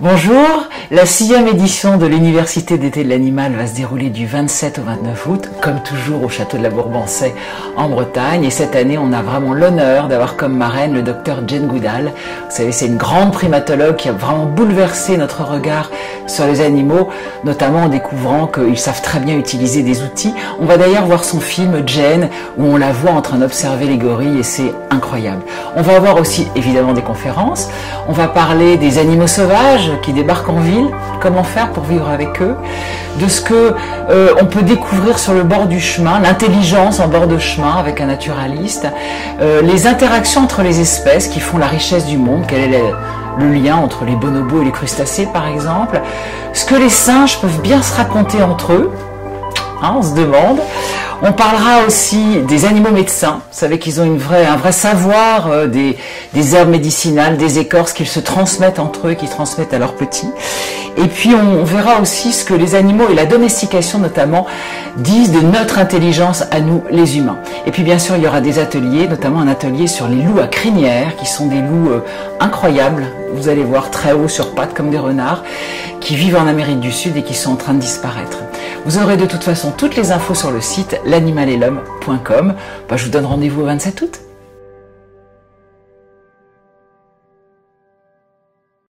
Bonjour, la 6e édition de l'Université d'été de l'animal va se dérouler du 27 au 29 août, comme toujours au château de la Bourbansais en Bretagne. Et cette année, on a vraiment l'honneur d'avoir comme marraine le docteur Jane Goodall. Vous savez, c'est une grande primatologue qui a vraiment bouleversé notre regard sur les animaux, notamment en découvrant qu'ils savent très bien utiliser des outils. On va d'ailleurs voir son film Jane, où on la voit en train d'observer les gorilles et c'est incroyable. On va avoir aussi évidemment des conférences. On va parler des animaux sauvages qui débarquent en ville, comment faire pour vivre avec eux, de ce que on peut découvrir sur le bord du chemin, l'intelligence en bord de chemin avec un naturaliste, les interactions entre les espèces qui font la richesse du monde, quel est le lien entre les bonobos et les crustacés par exemple, ce que les singes peuvent bien se raconter entre eux, hein, on se demande. On parlera aussi des animaux médecins. Vous savez qu'ils ont un vrai savoir des herbes médicinales, des écorces qu'ils se transmettent entre eux, qu'ils transmettent à leurs petits. Et puis on verra aussi ce que les animaux et la domestication notamment disent de notre intelligence à nous les humains. Et puis bien sûr il y aura des ateliers, notamment un atelier sur les loups à crinière, qui sont des loups incroyables. Vous allez voir, très haut sur pattes comme des renards, qui vivent en Amérique du Sud et qui sont en train de disparaître. Vous aurez de toute façon toutes les infos sur le site l'animalelhomme.com. Je vous donne rendez-vous au 27 août.